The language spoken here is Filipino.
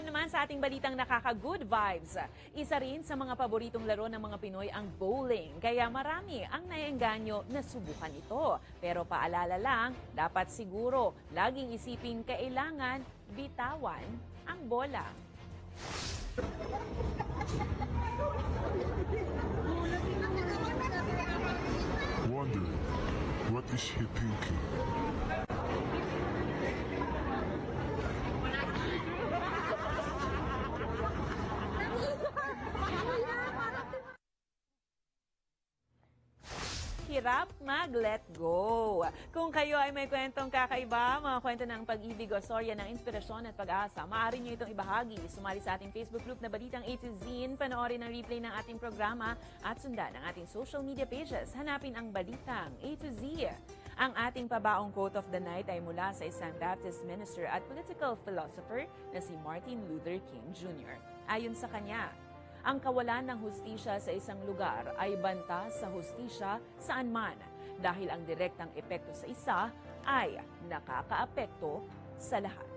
Para naman sa ating balitang nakaka-good vibes, isa rin sa mga paboritong laro ng mga Pinoy ang bowling. Kaya marami ang naiengganyo na subukan ito. Pero paalala lang, dapat siguro laging isipin kailangan bitawan ang bola. Wondering, what is he thinking? Hirap mag-let go. Kung kayo ay may kwentong kakaiba, mga kwento ng pag-ibig o storya ng inspirasyon at pag-asa, maaari nyo itong ibahagi. Sumali sa ating Facebook group na Balitang A to Z, panoorin ang replay ng ating programa at sundan ang ating social media pages. Hanapin ang Balitang A to Z. Ang ating pabaong quote of the night ay mula sa isang Baptist minister at political philosopher na si Martin Luther King Jr. Ayon sa kanya, ang kawalan ng hustisya sa isang lugar ay banta sa hustisya saan man dahil ang direktang epekto sa isa ay nakakaapekto sa lahat.